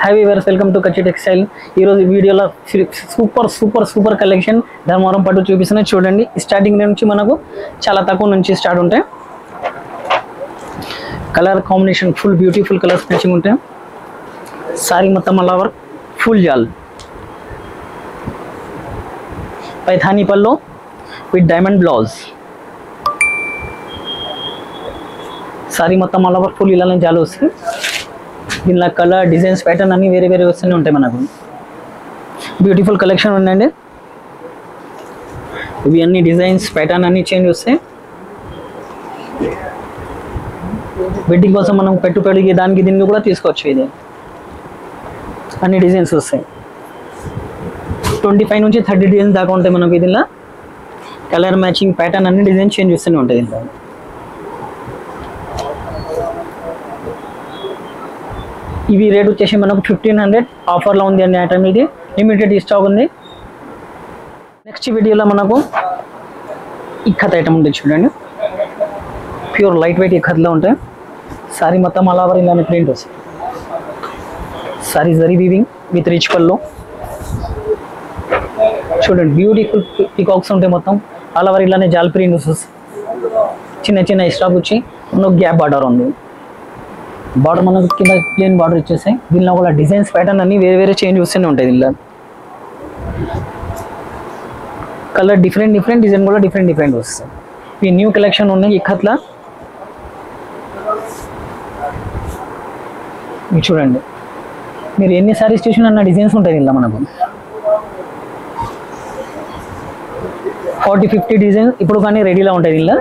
High viewers, welcome to కచ్చి textile. ఈరోజు వీడియోలో సూపర్ కలెక్షన్ ధర్మవరం పట్టు చూపిస్తున్నాయి. చూడండి, స్టార్టింగ్ నుంచి మనకు చాలా తక్కువ నుంచి స్టార్ట్ ఉంటాయి. Colour combination full beautiful colours matching ఉంటాయి. సారీ మొత్తం అలా వర్క్, ఫుల్ జాల్, పైథానీ పల్లో విత్ డైమండ్ బ్లౌజ్. సారీ మొత్తం అలా వర్క్ ఫుల్ ఇలానే జాలు వస్తుంది. దీనిలో కలర్ డిజైన్స్ ప్యాటర్న్ అన్నీ వేరే వేరే వస్తూనే ఉంటాయి. మనకు బ్యూటిఫుల్ కలెక్షన్ ఉందండి. ఇవి అన్ని డిజైన్స్ ప్యాటర్న్ అన్నీ చేంజ్ వస్తాయి. వెడ్డింగ్ కోసం మనం పెట్టుబడికి దానికి దీనికి కూడా తీసుకోవచ్చు. ఇది అన్ని డిజైన్స్ వస్తాయి. 25 నుంచి 30 డిజైన్స్ దాకా ఉంటాయి మనకు. దీనిలో కలర్ మ్యాచింగ్ ప్యాటర్న్ అన్ని డిజైన్ చేంజ్ వస్తూనే ఉంటాయి. దీంట్లో ఇవి రేట్ వచ్చేసి మనకు 1500 ఆఫర్లో ఉంది అన్ని ఐటమ్. ఇది లిమిటెడ్ స్టాక్ ఉంది. నెక్స్ట్ వీడియోలో మనకు ఇక్కత్ ఐటమ్ ఉంటుంది. చూడండి, ప్యూర్ లైట్ వెయిట్ ఇక్కత్లో ఉంటాయి. సారీ మొత్తం అలా వరకు ఇలానే ప్రింట్ వస్తాయి. Sari zari weaving with rich పల్లో. చూడండి, బ్యూటిఫుల్ పికాక్స్ ఉంటాయి. మొత్తం అలా వరకు ఇలానే జాల్ ప్రింట్ వస్తుంది. చిన్న చిన్న స్టాక్ వచ్చి మనకు గ్యాప్ బార్డర్ ఉంది. బార్డర్ మనకు కింద ప్లేన్ బార్డర్ ఇచ్చేసాయి. దీనిలో కూడా డిజైన్స్ ప్యాటర్న్ అన్ని వేరే వేరే చేంజ్ వస్తూనే ఉంటాయి. దీనిలో కలర్ డిఫరెంట్ డిజైన్ కూడా డిఫరెంట్ వస్తాయి. ఈ న్యూ కలెక్షన్ ఉన్నాయి ఇక్కత్లా. ఇవి చూడండి, మీరు ఎన్ని సారీస్ చూసినా అన్న డిజైన్స్ ఉంటాయి. దీనిలో మనకు 40-50 డిజైన్స్ ఇప్పుడు కానీ రెడీలో ఉంటాయి. దీనిలో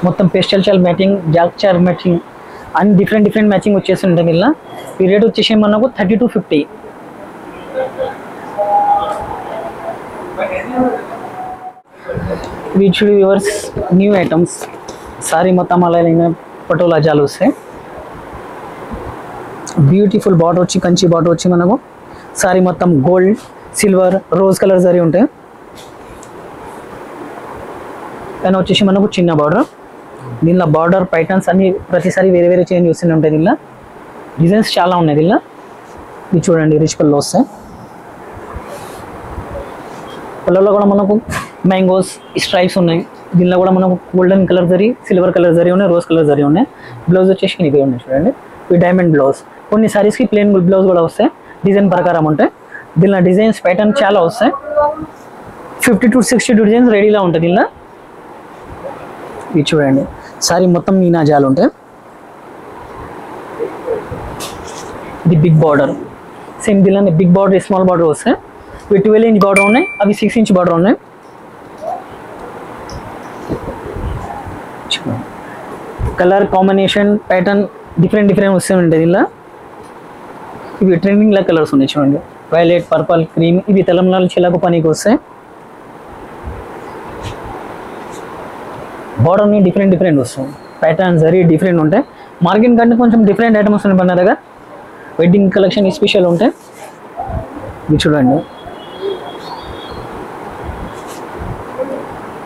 మొత్తం పేస్టల్ చాల్ మ్యాచింగ్, జాక్ చార్ మ్యాచింగ్ అన్ని డిఫరెంట్ మ్యాచింగ్ వచ్చేస్తుంటాయి. దీనిలో ఈ రేట్ వచ్చేసి మనకు 30 to 50. Which viewers new items. Sorry మొత్తం అలా పటోలా జాలు వస్తాయి. బ్యూటిఫుల్ బార్డర్ వచ్చి కంచి బార్డర్ వచ్చి మనకు సారీ మొత్తం gold, silver, rose colour zari ఉంటాయి. పైన వచ్చేసి మనకు చిన్న బార్డర్. దీనిలో బార్డర్ ప్యాటర్న్స్ అన్ని ప్రతిసారి వేరే వేరే చేంజ్ వస్తూనే ఉంటాయి. దీనిలో డిజైన్స్ చాలా ఉన్నాయి. దీనిలో ఇది చూడండి, రిచ్ పళ్ళు వస్తాయి. పళ్ళలో కూడా మనకు మ్యాంగోస్ స్ట్రైప్స్ ఉన్నాయి. దీనిలో కూడా మనకు golden colour zari, silver colour zari ఉన్నాయి, రోజ్ కలర్ జరీ ఉన్నాయి. బ్లౌజ్ వచ్చేసి ఇవి ఉన్నాయి. చూడండి, ఈ డైమండ్ బ్లౌజ్. కొన్ని సారీస్కి ప్లెయిన్ బ్లౌజ్ కూడా వస్తాయి, డిజైన్ ప్రకారం ఉంటాయి. దీనిలో డిజైన్స్ ప్యాటర్న్ చాలా వస్తాయి. 50 to 60 డిజైన్స్ రెడీలో ఉంటుంది. దీనిలో ఇది చూడండి, సారీ మొత్తం మీనా జాలు ఉంటాయి. ఇది బిగ్ బార్డర్. సేమ్ దీనిలోనే బిగ్ బార్డర్, స్మాల్ బార్డర్ వస్తాయి. ఇవి 12 ఇంచ్ బార్డర్ ఉన్నాయి, అవి 6 ఇంచ్ బార్డర్ ఉన్నాయి. కలర్ కాంబినేషన్ ప్యాటర్న్ డిఫరెంట్ వస్తూ ఉంటాయి. దీనిలో ఇవి ట్రెండింగ్లో కలర్స్ ఉన్నాయి. చూడండి, వైలెట్, పర్పల్, క్రీమ్. ఇవి తెలంగాణలో చిలకు పనికి వస్తాయి. బార్డర్ని డిఫరెంట్ వస్తాయి. ప్యాటర్న్ జరీ డిఫరెంట్ ఉంటాయి. మార్కెట్ కంటే కొంచెం డిఫరెంట్ ఐటమ్స్ వస్తున్నాయి మన దగ్గర. వెడ్డింగ్ కలెక్షన్ స్పెషల్ ఉంటాయి. ఇవి చూడండి,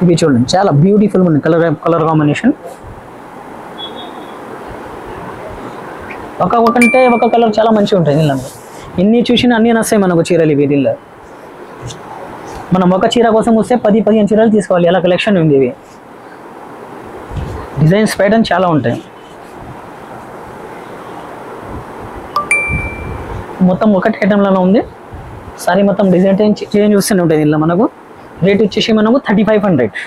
ఇవి చూడండి, చాలా బ్యూటిఫుల్ ఉంది కలర్ కాంబినేషన్. ఒక కలర్ చాలా మంచిగా ఉంటాయి. దీనిలో ఎన్ని చూసినా అన్నీ నస్తాయి మనకు చీరలు. ఇవి దీనిలో మనం ఒక చీర కోసం వస్తే 10-15 చీరలు తీసుకోవాలి. అలా కలెక్షన్ ఉంది. ఇవి డిజైన్స్ ప్యాటర్న్ చాలా ఉంటాయి. మొత్తం ఒకటి ఐటెంలలో ఉంది. సారీ మొత్తం డిజైన్ చేంజ్ వస్తూనే ఉంటాయి. దీనిలో మనకు రేట్ వచ్చేసి మనకు 3500.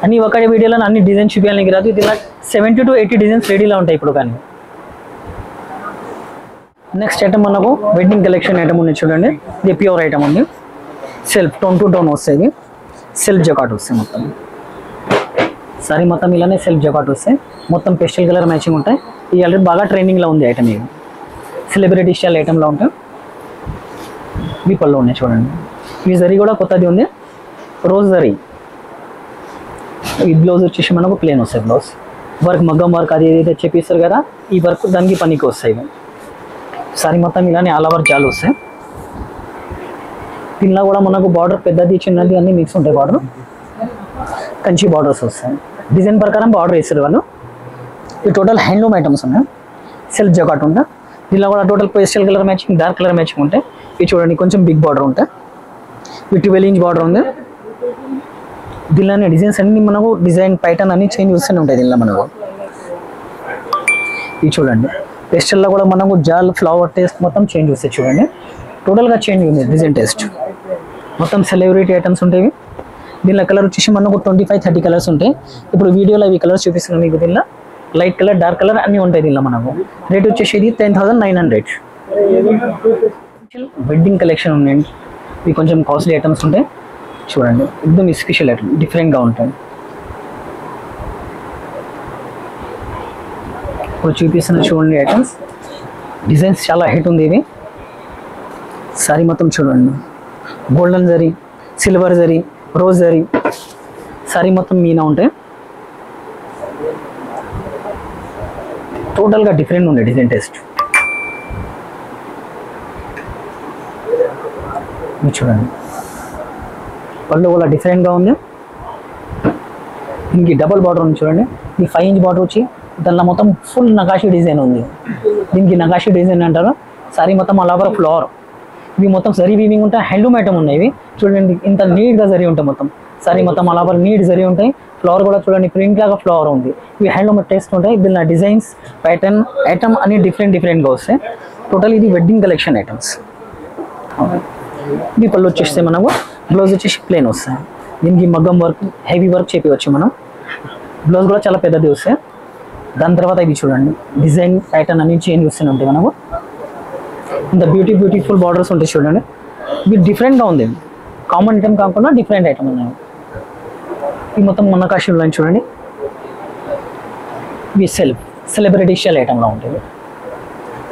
అన్ని ఒకటి వీడియోలో అన్ని డిజైన్ చూపించాలని రాదు. దీనిలో 70 to 80 డిజైన్స్ రెడీలో ఉంటాయి ఇప్పుడు కానీ. నెక్స్ట్ ఐటమ్ మనకు వెడ్డింగ్ కలెక్షన్ ఐటమ్ ఉంది. చూడండి, ఇది ప్యూర్ ఐటమ్ ఉంది. సెల్ఫ్ టోన్ టు టోన్ వస్తాయి. సెల్ఫ్ జకాట్ వస్తాయి. మొత్తం సారీ మొత్తం ఇలానే సెల్ఫ్ జకాట్ వస్తాయి. మొత్తం పేస్టల్ కలర్ మ్యాచింగ్ ఉంటాయి. ఇది ఆల్రెడీ బాగా ట్రెండింగ్లో ఉంది ఐటమ్. ఇది సెలబ్రిటీ స్టైల్ ఐటమ్లో ఉంటాయి. ఇవి పళ్ళు ఉన్నాయి. చూడండి, ఈ జరీ కూడా కొత్తది ఉంది, రోజ్ జరీ. ఈ బ్లౌజ్ వచ్చేసి మనకు ప్లేన్ వస్తాయి. బ్లౌజ్ వర్క్, మగ్గం వర్క్ అది ఏదైతే చెప్పిస్తారు కదా, ఈ వర్క్ దానికి పనికి వస్తాయి. సారీ మొత్తం ఇలానే ఆల్ ఓవర్ జాలు వస్తాయి. దీనిలో కూడా మనకు బార్డర్ పెద్దది చిన్నది అన్ని మిక్స్ ఉంటాయి. బార్డర్ కంచి బార్డర్స్ వస్తాయి. డిజైన్ ప్రకారం బార్డర్ వేస్తారు వాళ్ళు. ఈ టోటల్ హ్యాండ్లూమ్ ఐటమ్స్ ఉన్నాయి. సెల్ఫ్ జకాట్ ఉంటాయి. దీనిలో కూడా total pastel colour matching, dark colour matching ఉంటాయి. ఇవి చూడండి కొంచెం బిగ్ బార్డర్ ఉంటాయి. ఇవి 12 ఇంచ్ బార్డర్ ఉంది. దీనిలోనే డిజైన్స్ అన్ని మనకు డిజైన్ ప్యాటర్న్ అన్ని చేంజ్ వస్తూనే ఉంటాయి. దీనిలో మనకు ఇవి చూడండి పేస్టల్లో కూడా మనకు జాల్ ఫ్లవర్ టేస్ట్ మొత్తం చేంజ్ వస్తాయి. చూడండి టోటల్గా చేంజ్ ఉంది డిజైన్ టేస్ట్. మొత్తం సెలబ్రిటీ ఐటమ్స్ ఉంటాయి. దీనిలో కలర్ వచ్చేసి మనకు 25-30 కలర్స్ ఉంటాయి. ఇప్పుడు వీడియోలో ఇవి కలర్స్ చూపిస్తున్నాను మీకు. దీనిలో లైట్ కలర్, డార్క్ కలర్ అన్నీ ఉంటాయి. దీనిలో మనకు రేట్ వచ్చేసి ఇది 10,900. వెడ్డింగ్ కలెక్షన్ ఉన్నాయండి. ఇవి కొంచెం కాస్ట్లీ ఐటమ్స్ ఉంటాయి. చూడండి ఎక్దమ్ స్పెషల్ ఐటమ్, డిఫరెంట్గా ఉంటాయి. ఇప్పుడు చూపిస్తున్న చూడండి ఐటమ్స్. డిజైన్స్ చాలా హిట్ ఉంది. ఇవి సారీ మొత్తం చూడండి golden zari, silver zari, rose zari sorry మొత్తం మీనా ఉంటాయి. టోటల్గా డిఫరెంట్ ఉండే డిజైన్ టేస్ట్. చూడండి పళ్ళు కూడా డిఫరెంట్గా ఉంది. దీనికి డబల్ బార్డర్ ఉంది. చూడండి ఈ 5 ఇంచ్ బార్డర్ వచ్చి దానిలో మొత్తం ఫుల్ నకాషీ డిజైన్ ఉంది. దీనికి నకాషీ డిజైన్ అంటారు. సారీ మొత్తం అలా ఫ్లవర్. ఇవి మొత్తం జరీ వీవింగ్ ఉంటాయి. హ్యాండ్లూమ్ ఐటమ్ ఉన్నాయి. ఇవి చూడండి ఇంత నీట్గా జరీ ఉంటాయి. మొత్తం సారీ మొత్తం అలా నీట్ జరీ ఉంటాయి. ఫ్లవర్ కూడా చూడండి ప్రింట్ లాగా ఫ్లవర్ ఉంది. ఇవి హ్యాండ్లూమ్ టేస్ట్ ఉంటాయి. దీనిలో డిజైన్స్ ప్యాటర్న్ ఐటమ్ అన్ని డిఫరెంట్గా వస్తాయి. టోటల్ ఇది వెడ్డింగ్ కలెక్షన్ ఐటమ్స్. ఇది పళ్ళు వచ్చేస్తే మనకు బ్లౌజ్ వచ్చేసి ప్లెయిన్ వస్తాయి. దీనికి మగ్గం వర్క్, హెవీ వర్క్ చేపించవచ్చు మనం. బ్లౌజ్ కూడా చాలా పెద్దది వస్తాయి. దాని తర్వాత ఇవి చూడండి డిజైన్ ప్యాటర్న్ అన్ని చేంజ్ వస్తూనే ఉంటాయి మనకు. ఇంత బ్యూటిఫుల్ బార్డర్స్ ఉంటాయి. చూడండి ఇది డిఫరెంట్గా ఉంది. కామన్ ఐటమ్ కాకుండా డిఫరెంట్ ఐటమ్ ఉన్నాయి. ఇది మొత్తం నకాషీలో చూడండి. ఇవి సెలబ్రిటీ స్టైల్ ఐటమ్లో ఉంటుంది.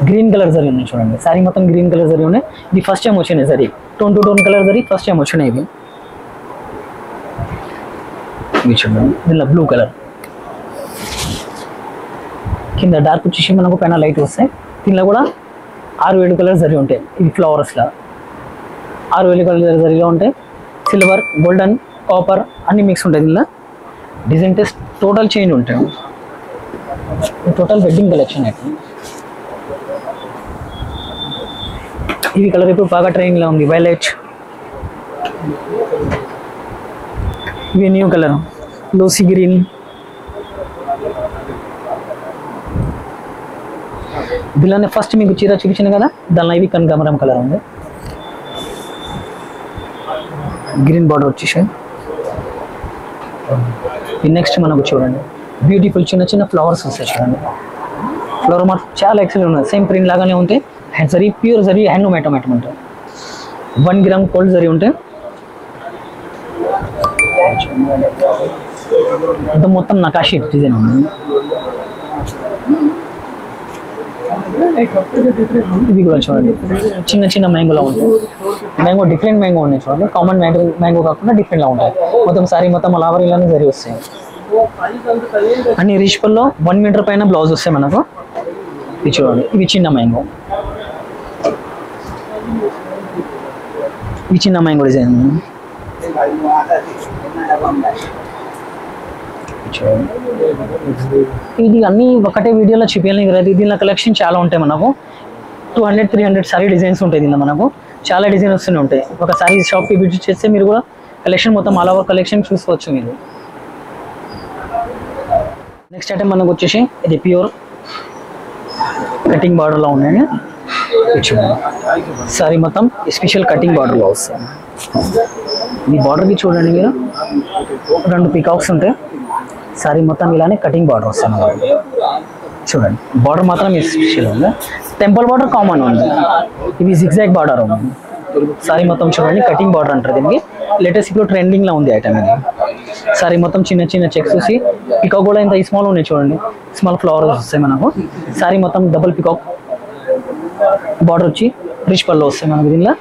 గ్రీన్ కలర్ జరీ ఉన్నాయి. చూడండి సారీ మొత్తం గ్రీన్ కలర్ జరీ ఉన్నాయి. ఇది ఫస్ట్ టైం వచ్చినాయి zari. Tone to tone colour zari first time వచ్చినాయి. ఇవి చూడండి దీనిలో బ్లూ కలర్, కింద డార్క్ వచ్చేసి మనకు పైన లైట్ వస్తాయి. దీనిలో కూడా 6-7 కలర్ జరీ ఉంటాయి. ఇవి ఫ్లవర్స్లా 6-7 కలర్ జరీలో ఉంటాయి. సిల్వర్, గోల్డెన్, కాపర్ అన్ని మిక్స్ ఉంటాయి. దీనిలో డిజైన్ టేస్ట్ టోటల్ చేంజ్ ఉంటాయి. టోటల్ వెడ్డింగ్ కలెక్షన్ అయితే ఇవి కలర్ ఇప్పుడు బాగా ట్రెండింగ్లో ఉంది. వైలెట్, ఇవి న్యూ కలర్ లోసీ గ్రీన్. దీనిలోనే ఫస్ట్ మీకు చీర చూపించాను కదా, దానిలో ఇవి కనకాంబరం కలర్ ఉంది. గ్రీన్ బార్డర్ వచ్చేసి నెక్స్ట్ మనకు చూడండి బ్యూటిఫుల్ చిన్న ఫ్లవర్స్ వస్తాయి. చూడండి ఫ్లవర్ మాత్రం చాలా ఎక్సలెంట్ ఉన్నాయి. సేమ్ ప్రింట్ లాగానే ఉంటాయి. Zari pure zari handloom item ఉంటాయి. 1 గ్రామ్ గోల్డ్ జరీ ఉంటాయి. అంత మొత్తం నకాషీ డిజైన్ ఉంది. ఇది కూడా చూడండి చిన్న మ్యాంగోలా ఉంటాయి. మ్యాంగో డిఫరెంట్ మ్యాంగో ఉన్నాయి. చూడండి కామన్ మ్యాంగో కాకుండా డిఫరెంట్లా ఉంటాయి. మొత్తం సారీ మొత్తం అలావరీలానే జరీ వస్తాయి. అన్ని రిచ్ పల్లో 1 మీటర్ పైన బ్లౌజ్ వస్తాయి మనకు. ఇది చూడండి ఇవి చిన్న మ్యాంగో, ఈ చిన్న మ్యాంగో డిజైన్. ఇది అన్ని ఒకటే వీడియోలో చూపించాలి కదా. దీనిలో కలెక్షన్ చాలా ఉంటాయి మనకు. 200-300 సారీ డిజైన్స్ ఉంటాయి. దీనిలో మనకు చాలా డిజైన్ వస్తూనే ఉంటాయి. ఒక సారీ షాప్కి విజిట్ చేస్తే మీరు కూడా కలెక్షన్ మొత్తం ఆల్ ఓవర్ కలెక్షన్ చూసుకోవచ్చు మీరు. నెక్స్ట్ ఐటమ్ మనకు వచ్చేసి ఇది ప్యూర్ కటింగ్ బార్డర్లో ఉన్నాయండి. సారీ మొత్తం స్పెషల్ కటింగ్ బార్డర్లో వస్తుంది. ఈ బార్డర్కి చూడండి మీరు 2 పీకాక్స్ ఉంటాయి. సారీ మొత్తం ఇలానే కటింగ్ బార్డర్ వస్తుంది. చూడండి బార్డర్ మాత్రం స్పెషల్ ఉంది. టెంపుల్ బార్డర్ కామన్ ఉంది. ఇవి జిగ్జాగ్ బార్డర్ ఉంది. సారీ మొత్తం చూడండి కటింగ్ బార్డర్ అంటారు దీనికి. లేటెస్ట్ ఇప్పుడు ట్రెండింగ్లో ఉంది ఐటమ్ ఇది. సారీ మొత్తం చిన్న చెక్స్ వచ్చి పికాక్ కూడా ఇంత స్మాల్ ఉన్నాయి. చూడండి స్మాల్ ఫ్లవర్స్ వస్తాయి మనకు. సారీ మొత్తం డబుల్ పికాక్ బార్డర్ వచ్చి రిచ్ పళ్ళు వస్తాయి మనకు. దీనిలో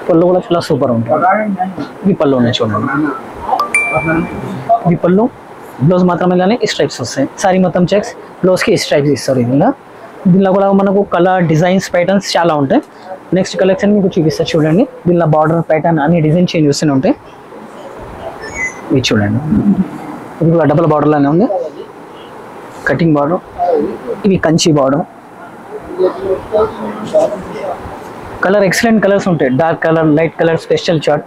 పళ్ళు కూడా చాలా సూపర్ ఉంటాయి. ఇవి పళ్ళు ఉన్నాయి చూడండి. ఈ పళ్ళు బ్లౌజ్ మాత్రమే కానీ స్ట్రైప్స్ వస్తాయి. సారీ మొత్తం చెక్స్, బ్లౌజ్కి స్ట్రైప్స్ ఇస్తారు. దీనిలో దీనిలో కూడా మనకు కలర్ డిజైన్స్ ప్యాటర్న్స్ చాలా ఉంటాయి. నెక్స్ట్ కలెక్షన్ మీకు చూపిస్తా చూడండి. దీనిలో బార్డర్ ప్యాటర్న్ అన్ని డిజైన్ చేంజ్ వస్తూనే ఉంటాయి. ఇది చూడండి, ఇది కూడా డబుల్ బార్డర్ లానే ఉంది, కటింగ్ బార్డర్. ఇవి Kanchi border. Colour excellent colours ఉంటాయి, dark colour, light colour, special chart,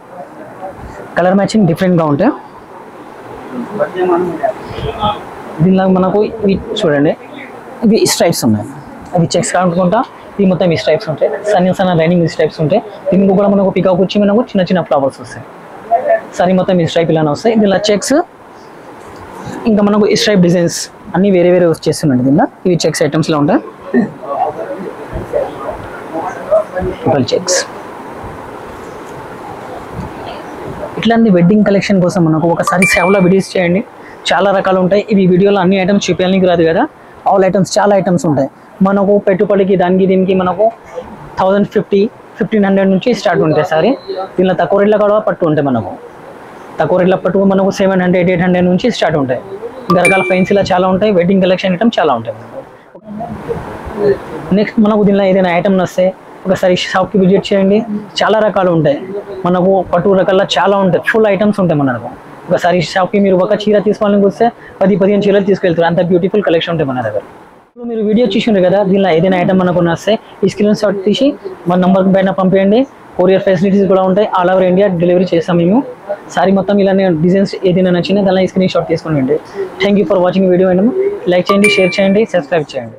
colour matching డిఫరెంట్గా ఉంటాయి. దీనిలో మనకు ఇవి చూడండి, ఇవి స్ట్రైప్స్ ఉన్నాయి, అవి చెక్స్ కానుకుంటా. ఇది మొత్తం ఈ స్ట్రైప్స్ ఉంటాయి, సన్న లైనింగ్ ఈ స్ట్రైప్స్ ఉంటాయి. దీనికి కూడా మనకు పికాక్ వచ్చి మనకు చిన్న చిన్న ఫ్లవర్స్ వస్తాయి. సారీ మొత్తం ఈ స్ట్రైప్ ఇలానే వస్తాయి. దీనిలో చెక్స్ ఇంకా మనకు ఈ స్ట్రైప్ డిజైన్స్ అన్ని వేరే వేరే వచ్చేస్తున్నాయి. దీనిలో ఇవి చెక్స్ ఐటమ్స్లో ఉంటాయి, చెక్స్. ఇట్లాంటి వెడ్డింగ్ కలెక్షన్ కోసం మనకు ఒకసారి సేవలో వీడియోస్ చేయండి, చాలా రకాలు ఉంటాయి. ఇవి వీడియోలో అన్ని ఐటమ్స్ చూపించడానికి రాదు కదా, ఆల్ ఐటమ్స్ చాలా ఐటమ్స్ ఉంటాయి. మనకు పెట్టుబడికి దానికి దీనికి మనకు 1050-1500 నుంచి స్టార్ట్ ఉంటాయి సారీ. దీనిలో తక్కువ రేట్ల కూడా పట్టు ఉంటాయి. మనకు తక్కువ రేట్ల పట్టు మనకు 700-800 నుంచి స్టార్ట్ ఉంటాయి. ఇంకా రకాల ఫెన్సీలా చాలా ఉంటాయి, వెడ్డింగ్ కలెక్షన్ ఐటమ్ చాలా ఉంటాయి. నెక్స్ట్ మనకు దీనిలో ఏదైనా ఐటమ్ వస్తే ఒకసారి షాప్కి విజిట్ చేయండి, చాలా రకాలు ఉంటాయి. మనకు పట్టు రకాల చాలా ఉంటాయి, ఫుల్ ఐటమ్స్ ఉంటాయి. మనకు ఒకసారి షాప్కి మీరు ఒక చీర తీసుకోవాలని వస్తే 10-15 చీరలు తీసుకెళ్తారు, అంత బ్యూటిఫుల్ కలెక్షన్ ఉంటాయి మన దగ్గర. ఇప్పుడు మీరు వీడియో చూసిండ్రు కదా, దీనిలో ఏదైనా ఐటమ్ మనకు వస్తే ఈ స్క్రీన్ షాట్ తీసి మన నెంబర్ పైన పంపించండి. కొరియర్ ఫెసిలిటీస్ కూడా ఉంటాయి, ఆల్ ఓవర్ ఇండియా డెలివరీ చేస్తాం మేము. సారీ మొత్తం ఇలానే డిజైన్స్ ఏదైనా నచ్చినా దానిలో ఈ స్క్రీన్ షాట్ తీసుకోండి. Thank you for watching video. And like చేయండి, షేర్ చేయండి, సబ్స్క్రైబ్ చేయండి.